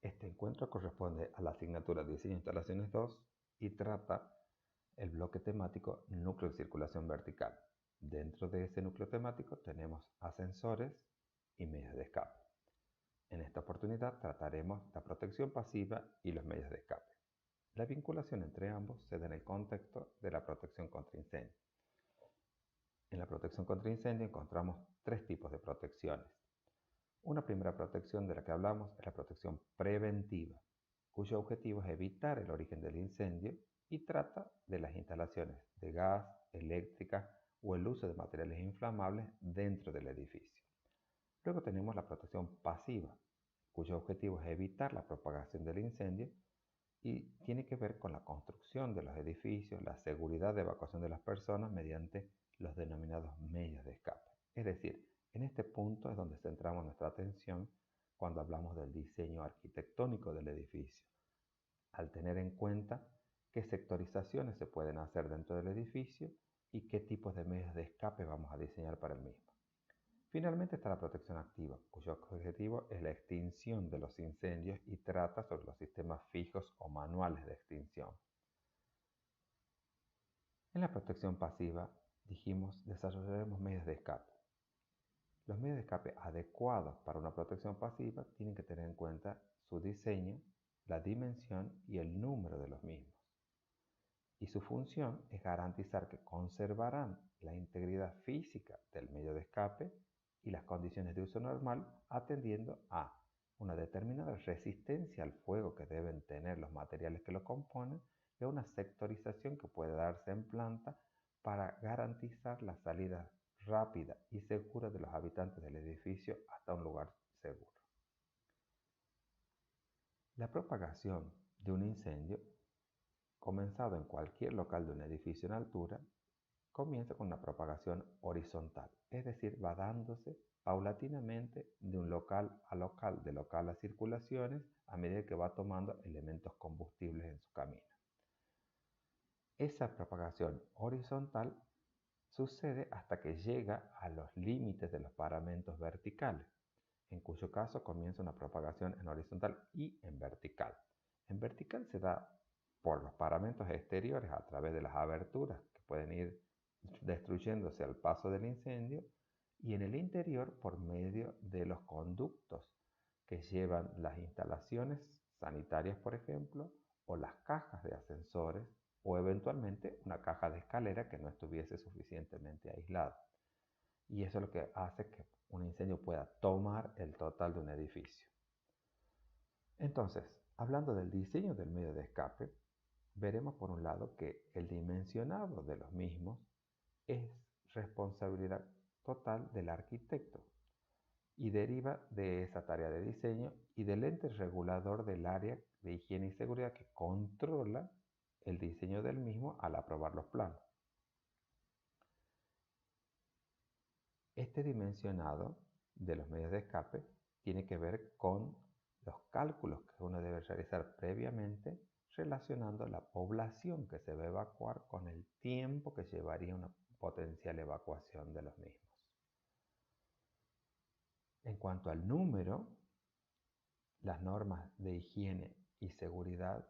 Este encuentro corresponde a la asignatura Diseño de Instalaciones 2 y trata el bloque temático Núcleo de Circulación Vertical. Dentro de ese núcleo temático tenemos ascensores y medios de escape. En esta oportunidad trataremos la protección pasiva y los medios de escape. La vinculación entre ambos se da en el contexto de la protección contra incendio. En la protección contra incendio encontramos tres tipos de protecciones. Una primera protección de la que hablamos es la protección preventiva, cuyo objetivo es evitar el origen del incendio y trata de las instalaciones de gas, eléctrica o el uso de materiales inflamables dentro del edificio. Luego tenemos la protección pasiva, cuyo objetivo es evitar la propagación del incendio y tiene que ver con la construcción de los edificios, la seguridad de evacuación de las personas mediante los denominados medios de escape. Es decir, en este punto es donde centramos nuestra atención cuando hablamos del diseño arquitectónico del edificio, al tener en cuenta qué sectorizaciones se pueden hacer dentro del edificio y qué tipos de medios de escape vamos a diseñar para el mismo. Finalmente está la protección activa, cuyo objetivo es la extinción de los incendios y trata sobre los sistemas fijos o manuales de extinción. En la protección pasiva, dijimos, desarrollaremos medios de escape. Los medios de escape adecuados para una protección pasiva tienen que tener en cuenta su diseño, la dimensión y el número de los mismos. Y su función es garantizar que conservarán la integridad física del medio de escape y las condiciones de uso normal, atendiendo a una determinada resistencia al fuego que deben tener los materiales que lo componen y a una sectorización que puede darse en planta para garantizar la salida rápida y segura de los habitantes del edificio hasta un lugar seguro. La propagación de un incendio, comenzado en cualquier local de un edificio en altura, comienza con una propagación horizontal, es decir, va dándose paulatinamente de un local a local, de local a circulaciones, a medida que va tomando elementos combustibles en su camino. Esa propagación horizontal sucede hasta que llega a los límites de los paramentos verticales, en cuyo caso comienza una propagación en horizontal y en vertical. En vertical se da por los paramentos exteriores a través de las aberturas que pueden ir destruyéndose al paso del incendio, y en el interior por medio de los conductos que llevan las instalaciones sanitarias, por ejemplo, o las cajas de ascensores, o eventualmente una caja de escalera que no estuviese suficientemente aislada. Y eso es lo que hace que un incendio pueda tomar el total de un edificio. Entonces, hablando del diseño del medio de escape, veremos por un lado que el dimensionado de los mismos es responsabilidad total del arquitecto y deriva de esa tarea de diseño y del ente regulador del área de higiene y seguridad que controla el diseño del mismo al aprobar los planos. Este dimensionado de los medios de escape tiene que ver con los cálculos que uno debe realizar previamente relacionando la población que se va a evacuar con el tiempo que llevaría una potencial evacuación de los mismos. En cuanto al número, las normas de higiene y seguridad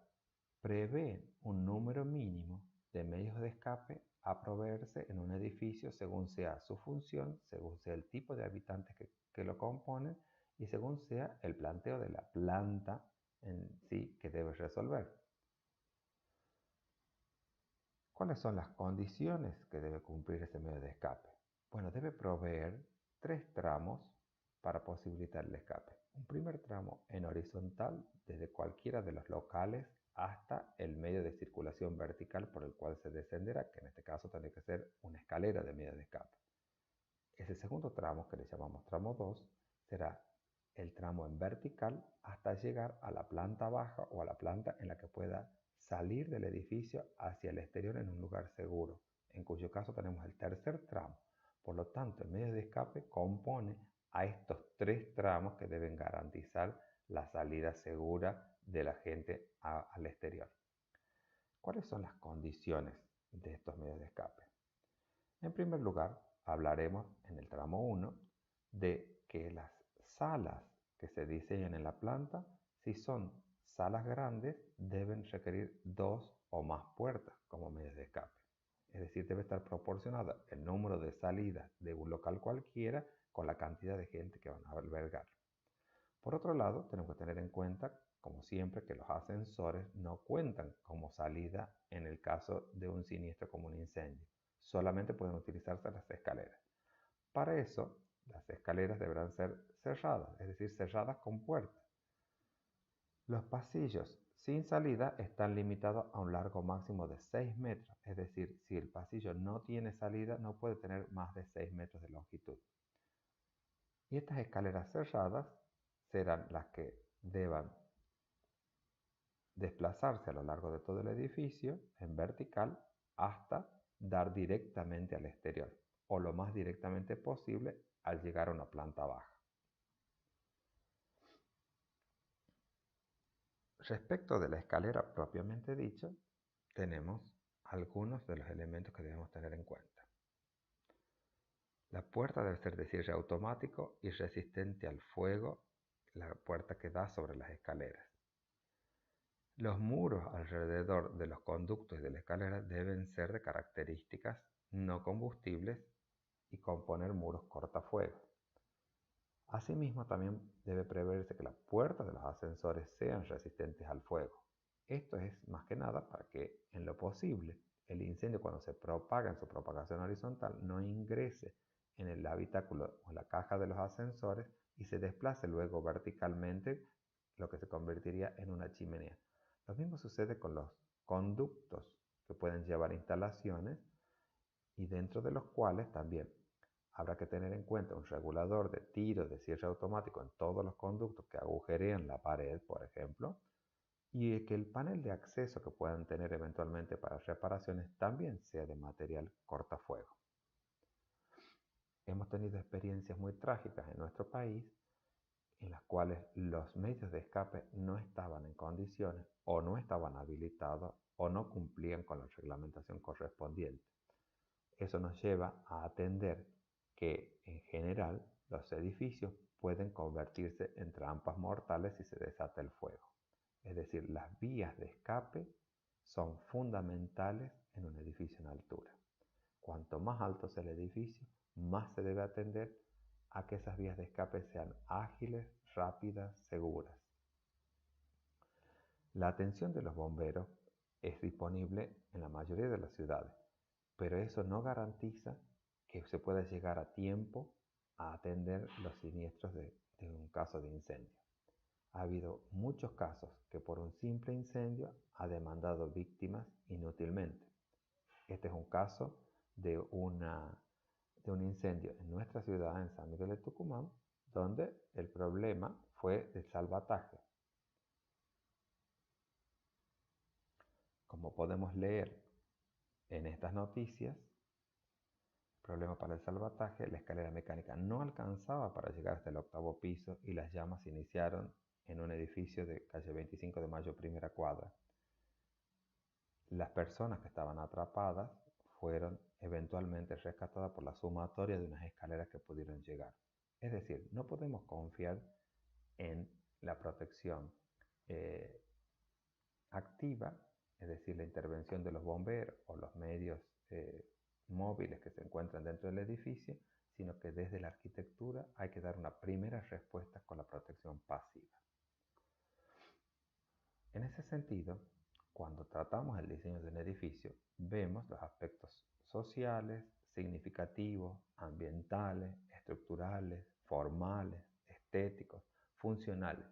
prevén un número mínimo de medios de escape a proveerse en un edificio según sea su función, según sea el tipo de habitantes que lo componen y según sea el planteo de la planta en sí que debe resolver. ¿Cuáles son las condiciones que debe cumplir ese medio de escape? Bueno, debe proveer 3 tramos para posibilitar el escape. Un primer tramo en horizontal desde cualquiera de los locales hasta el medio de circulación vertical por el cual se descenderá, que en este caso tendrá que ser una escalera de medio de escape. Ese segundo tramo, que le llamamos tramo 2, será el tramo en vertical hasta llegar a la planta baja o a la planta en la que pueda salir del edificio hacia el exterior en un lugar seguro, en cuyo caso tenemos el tercer tramo. Por lo tanto, el medio de escape compone a estos 3 tramos que deben garantizar la salida segura de la gente al exterior. ¿Cuáles son las condiciones de estos medios de escape? En primer lugar, hablaremos en el tramo 1 de que las salas que se diseñan en la planta Si son salas grandes, deben requerir 2 o más puertas como medios de escape. Es decir, debe estar proporcionado el número de salidas de un local cualquiera con la cantidad de gente que van a albergar. Por otro lado, tenemos que tener en cuenta, como siempre, que los ascensores no cuentan como salida en el caso de un siniestro como un incendio. Solamente pueden utilizarse las escaleras. Para eso, las escaleras deberán ser cerradas, es decir, cerradas con puertas. Los pasillos sin salida están limitados a un largo máximo de 6 metros, es decir, si el pasillo no tiene salida, no puede tener más de 6 metros de longitud. Y estas escaleras cerradas serán las que deban desplazarse a lo largo de todo el edificio en vertical hasta dar directamente al exterior o lo más directamente posible al llegar a una planta baja. Respecto de la escalera propiamente dicha, tenemos algunos de los elementos que debemos tener en cuenta. La puerta debe ser de cierre automático y resistente al fuego, la puerta que da sobre las escaleras. Los muros alrededor de los conductos y de la escalera deben ser de características no combustibles y componer muros cortafuegos. Asimismo, también debe preverse que las puertas de los ascensores sean resistentes al fuego. Esto es más que nada para que, en lo posible, el incendio cuando se propaga en su propagación horizontal no ingrese en el habitáculo o la caja de los ascensores y se desplace luego verticalmente, lo que se convertiría en una chimenea. Lo mismo sucede con los conductos que pueden llevar instalaciones y dentro de los cuales también habrá que tener en cuenta un regulador de tiro de cierre automático en todos los conductos que agujerean la pared, por ejemplo, y que el panel de acceso que puedan tener eventualmente para reparaciones también sea de material cortafuego. Hemos tenido experiencias muy trágicas en nuestro país en las cuales los medios de escape no estaban en condiciones o no estaban habilitados o no cumplían con la reglamentación correspondiente. Eso nos lleva a atender que en general los edificios pueden convertirse en trampas mortales si se desata el fuego. Es decir, las vías de escape son fundamentales en un edificio en altura. Cuanto más alto sea el edificio, más se debe atender a que esas vías de escape sean ágiles, rápidas, seguras. La atención de los bomberos es disponible en la mayoría de las ciudades, pero eso no garantiza que se pueda llegar a tiempo a atender los siniestros de un caso de incendio. Ha habido muchos casos que por un simple incendio ha demandado víctimas inútilmente. Este es un caso de un incendio en nuestra ciudad, en San Miguel de Tucumán, donde el problema fue de salvataje. Como podemos leer en estas noticias, problema para el salvataje, la escalera mecánica no alcanzaba para llegar hasta el 8º piso y las llamas se iniciaron en un edificio de calle 25 de Mayo, primera cuadra. Las personas que estaban atrapadas fueron eventualmente rescatadas por la sumatoria de unas escaleras que pudieron llegar. Es decir, no podemos confiar en la protección activa, es decir, la intervención de los bomberos o los medios móviles que se encuentran dentro del edificio, sino que desde la arquitectura hay que dar una primera respuesta con la protección pasiva. En ese sentido, cuando tratamos el diseño de un edificio, vemos los aspectos sociales, significativos, ambientales, estructurales, formales, estéticos, funcionales.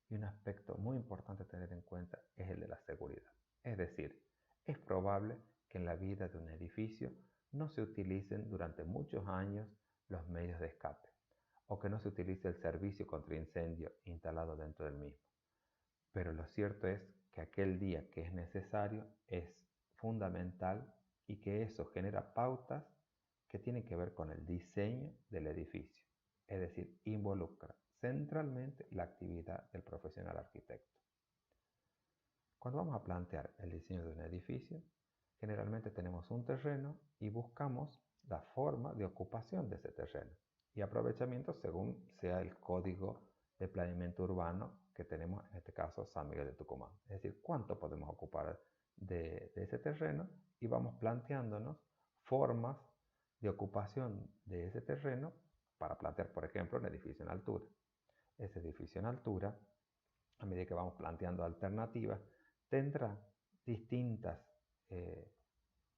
Y un aspecto muy importante a tener en cuenta es el de la seguridad. Es decir, es probable que en la vida de un edificio no se utilicen durante muchos años los medios de escape o que no se utilice el servicio contra incendio instalado dentro del mismo. Pero lo cierto es que aquel día que es necesario es fundamental y que eso genera pautas que tienen que ver con el diseño del edificio. Es decir, involucra centralmente la actividad del profesional arquitecto. Cuando vamos a plantear el diseño de un edificio, generalmente tenemos un terreno y buscamos la forma de ocupación de ese terreno y aprovechamiento según sea el código de planeamiento urbano que tenemos, en este caso, San Miguel de Tucumán. Es decir, cuánto podemos ocupar de ese terreno y vamos planteándonos formas de ocupación de ese terreno para plantear, por ejemplo, un edificio en altura. Ese edificio en altura, a medida que vamos planteando alternativas, tendrá distintos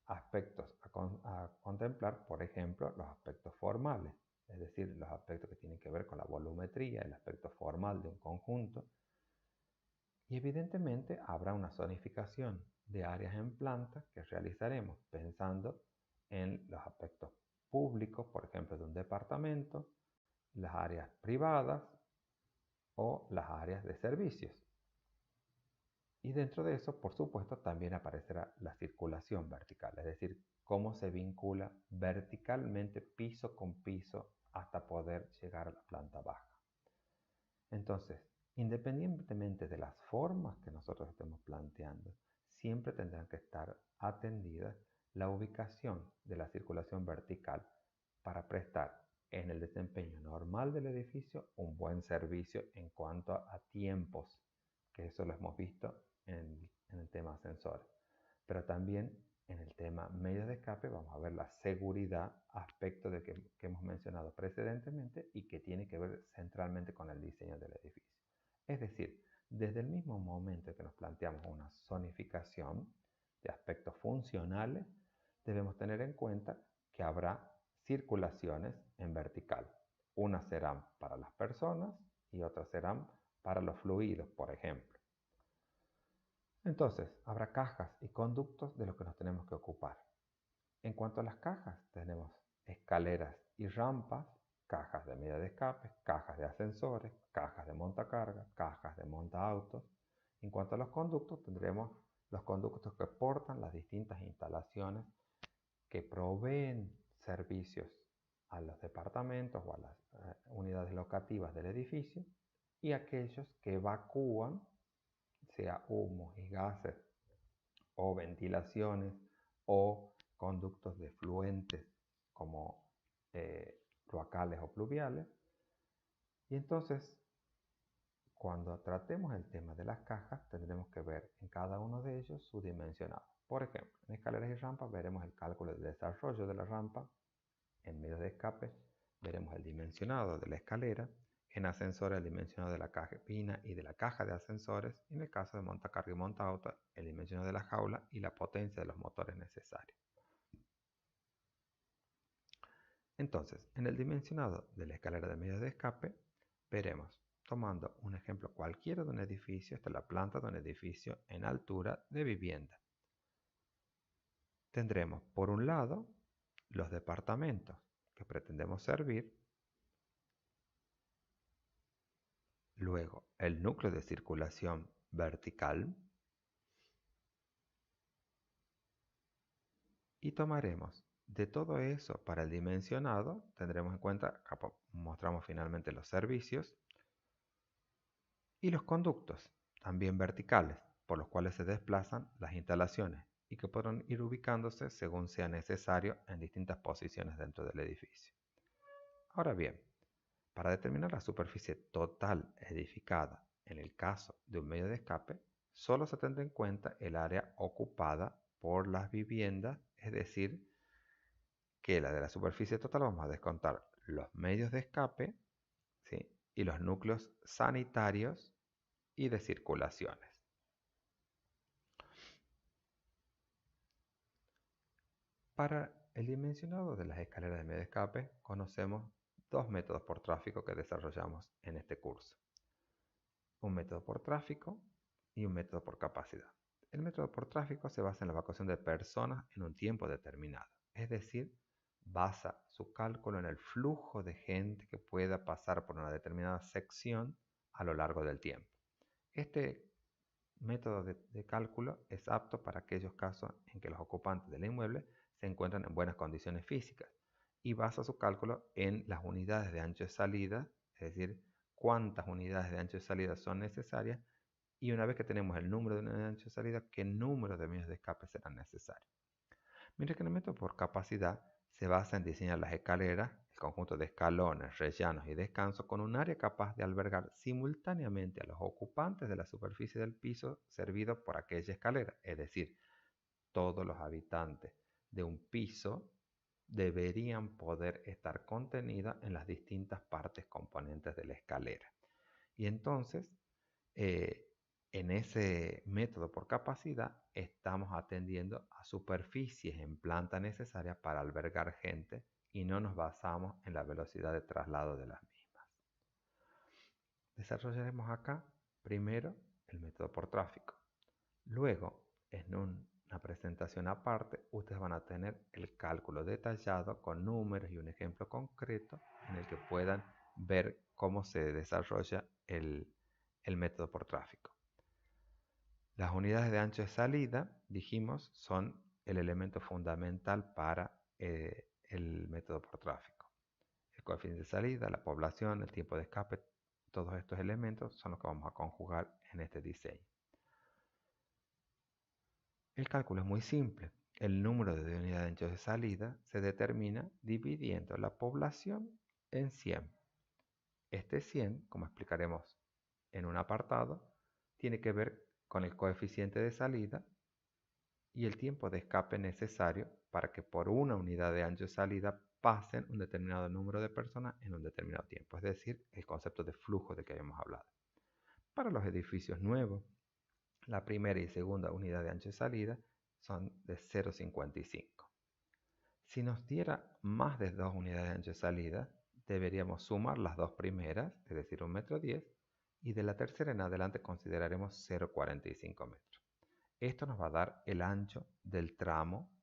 aspectos a contemplar, por ejemplo, los aspectos formales, es decir, los aspectos que tienen que ver con la volumetría, el aspecto formal de un conjunto. Y evidentemente habrá una zonificación de áreas en planta que realizaremos pensando en los aspectos públicos, por ejemplo, de un departamento, las áreas privadas o las áreas de servicios. Y dentro de eso, por supuesto, también aparecerá la circulación vertical, es decir, cómo se vincula verticalmente piso con piso hasta poder llegar a la planta baja. Entonces, independientemente de las formas que nosotros estemos planteando, siempre tendrán que estar atendidas la ubicación de la circulación vertical para prestar en el desempeño normal del edificio un buen servicio en cuanto a tiempos, que eso lo hemos visto en el tema ascensores. Pero también en el tema medios de escape vamos a ver la seguridad, aspecto de que hemos mencionado precedentemente y que tiene que ver centralmente con el diseño del edificio. Es decir, desde el mismo momento que nos planteamos una zonificación de aspectos funcionales, debemos tener en cuenta que habrá circulaciones en vertical. Unas serán para las personas y otras serán para los fluidos, por ejemplo. Entonces, habrá cajas y conductos de los que nos tenemos que ocupar. En cuanto a las cajas, tenemos escaleras y rampas, cajas de medida de escape, cajas de ascensores, cajas de montacarga, cajas de montaautos. En cuanto a los conductos, tendremos los conductos que portan las distintas instalaciones que proveen servicios a los departamentos o a las unidades locativas del edificio y aquellos que evacúan, sea humos y gases o ventilaciones o conductos de fluentes como cloacales o pluviales. Y entonces, cuando tratemos el tema de las cajas, tendremos que ver en cada uno de ellos su dimensionado. Por ejemplo, en escaleras y rampas veremos el cálculo del desarrollo de la rampa. En medios de escape veremos el dimensionado de la escalera. En ascensores, el dimensionado de la cabina y de la caja de ascensores. Y en el caso de montacarga y montaauto, el dimensionado de la jaula y la potencia de los motores necesarios. Entonces, en el dimensionado de la escalera de medios de escape, veremos, tomando un ejemplo cualquiera de un edificio, esta es la planta de un edificio en altura de vivienda. Tendremos, por un lado, los departamentos que pretendemos servir, luego el núcleo de circulación vertical y tomaremos de todo eso para el dimensionado, tendremos en cuenta, mostramos finalmente los servicios y los conductos, también verticales, por los cuales se desplazan las instalaciones y que podrán ir ubicándose según sea necesario en distintas posiciones dentro del edificio. Ahora bien, para determinar la superficie total edificada en el caso de un medio de escape, solo se tendrá en cuenta el área ocupada por las viviendas, es decir, que la de la superficie total vamos a descontar los medios de escape, ¿sí?, y los núcleos sanitarios y de circulaciones. Para el dimensionado de las escaleras de medio de escape, conocemos dos métodos por tráfico que desarrollamos en este curso. Un método por tráfico y un método por capacidad. El método por tráfico se basa en la evacuación de personas en un tiempo determinado, es decir, basa su cálculo en el flujo de gente que pueda pasar por una determinada sección a lo largo del tiempo. Este método de cálculo es apto para aquellos casos en que los ocupantes del inmueble se encuentran en buenas condiciones físicas y basa su cálculo en las unidades de ancho de salida, es decir, cuántas unidades de ancho de salida son necesarias y una vez que tenemos el número de unidades de ancho de salida, qué número de medios de escape serán necesarios. Mientras que en el método por capacidad se basa en diseñar las escaleras, el conjunto de escalones, rellanos y descansos con un área capaz de albergar simultáneamente a los ocupantes de la superficie del piso servido por aquella escalera. Es decir, todos los habitantes de un piso deberían poder estar contenidos en las distintas partes componentes de la escalera. Y entonces, en ese método por capacidad, estamos atendiendo a superficies en planta necesarias para albergar gente y no nos basamos en la velocidad de traslado de las mismas. Desarrollaremos acá primero el método por tráfico. Luego, en una presentación aparte, ustedes van a tener el cálculo detallado con números y un ejemplo concreto en el que puedan ver cómo se desarrolla el método por tráfico. Las unidades de ancho de salida, dijimos, son el elemento fundamental para el método por tráfico. El coeficiente de salida, la población, el tiempo de escape, todos estos elementos son los que vamos a conjugar en este diseño. El cálculo es muy simple. El número de unidades de ancho de salida se determina dividiendo la población en 100. Este 100, como explicaremos en un apartado, tiene que ver con el coeficiente de salida y el tiempo de escape necesario para que por una unidad de ancho de salida pasen un determinado número de personas en un determinado tiempo, es decir, el concepto de flujo de que habíamos hablado. Para los edificios nuevos, la primera y segunda unidad de ancho de salida son de 0,55. Si nos diera más de 2 unidades de ancho de salida, deberíamos sumar las dos primeras, es decir, 1,10 m, y de la tercera en adelante consideraremos 0,45 metros. Esto nos va a dar el ancho del tramo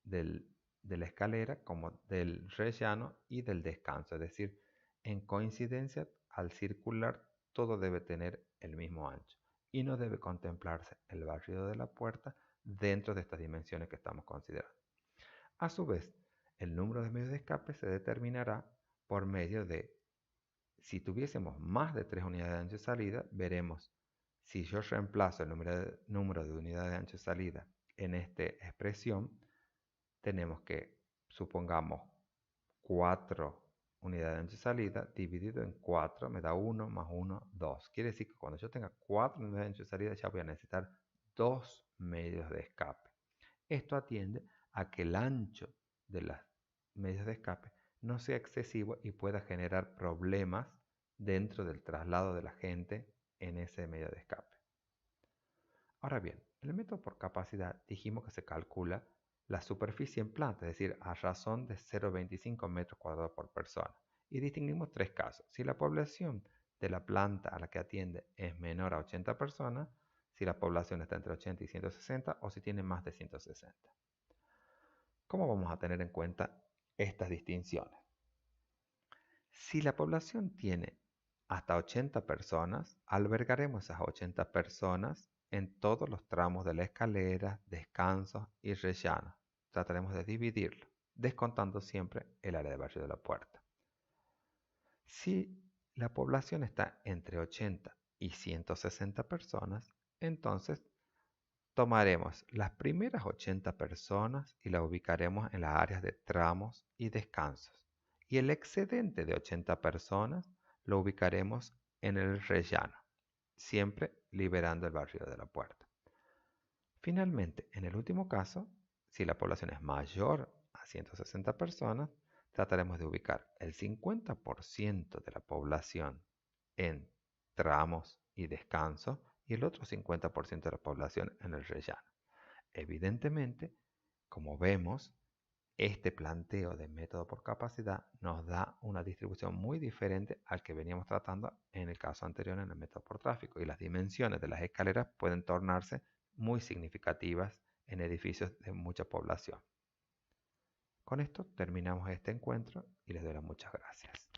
de la escalera como del rellano y del descanso, es decir, en coincidencia al circular todo debe tener el mismo ancho y no debe contemplarse el barrido de la puerta dentro de estas dimensiones que estamos considerando. A su vez, el número de medios de escape se determinará por medio de, si tuviésemos más de 3 unidades de ancho de salida, veremos si yo reemplazo el número de unidades de ancho de salida en esta expresión, tenemos que, supongamos, 4 unidades de ancho de salida dividido en 4 me da 1 más 1, 2. Quiere decir que cuando yo tenga 4 unidades de ancho de salida ya voy a necesitar 2 medios de escape. Esto atiende a que el ancho de los medios de escape no sea excesivo y pueda generar problemas dentro del traslado de la gente en ese medio de escape. Ahora bien, el método por capacidad dijimos que se calcula la superficie en planta, es decir, a razón de 0,25 metros cuadrados por persona. Y distinguimos tres casos. Si la población de la planta a la que atiende es menor a 80 personas, si la población está entre 80 y 160 o si tiene más de 160. ¿Cómo vamos a tener en cuenta estas distinciones? Si la población tiene hasta 80 personas, albergaremos esas 80 personas en todos los tramos de la escalera, descansos y rellano. Trataremos de dividirlo, descontando siempre el área de barrio de la puerta. Si la población está entre 80 y 160 personas, entonces tomaremos las primeras 80 personas y las ubicaremos en las áreas de tramos y descansos. Y el excedente de 80 personas lo ubicaremos en el rellano, siempre liberando el barrio de la puerta. Finalmente, en el último caso, si la población es mayor a 160 personas, trataremos de ubicar el 50% de la población en tramos y descansos y el otro 50% de la población en el rellano. Evidentemente, como vemos, este planteo de método por capacidad nos da una distribución muy diferente al que veníamos tratando en el caso anterior en el método por tráfico, y las dimensiones de las escaleras pueden tornarse muy significativas en edificios de mucha población. Con esto terminamos este encuentro y les doy las muchas gracias.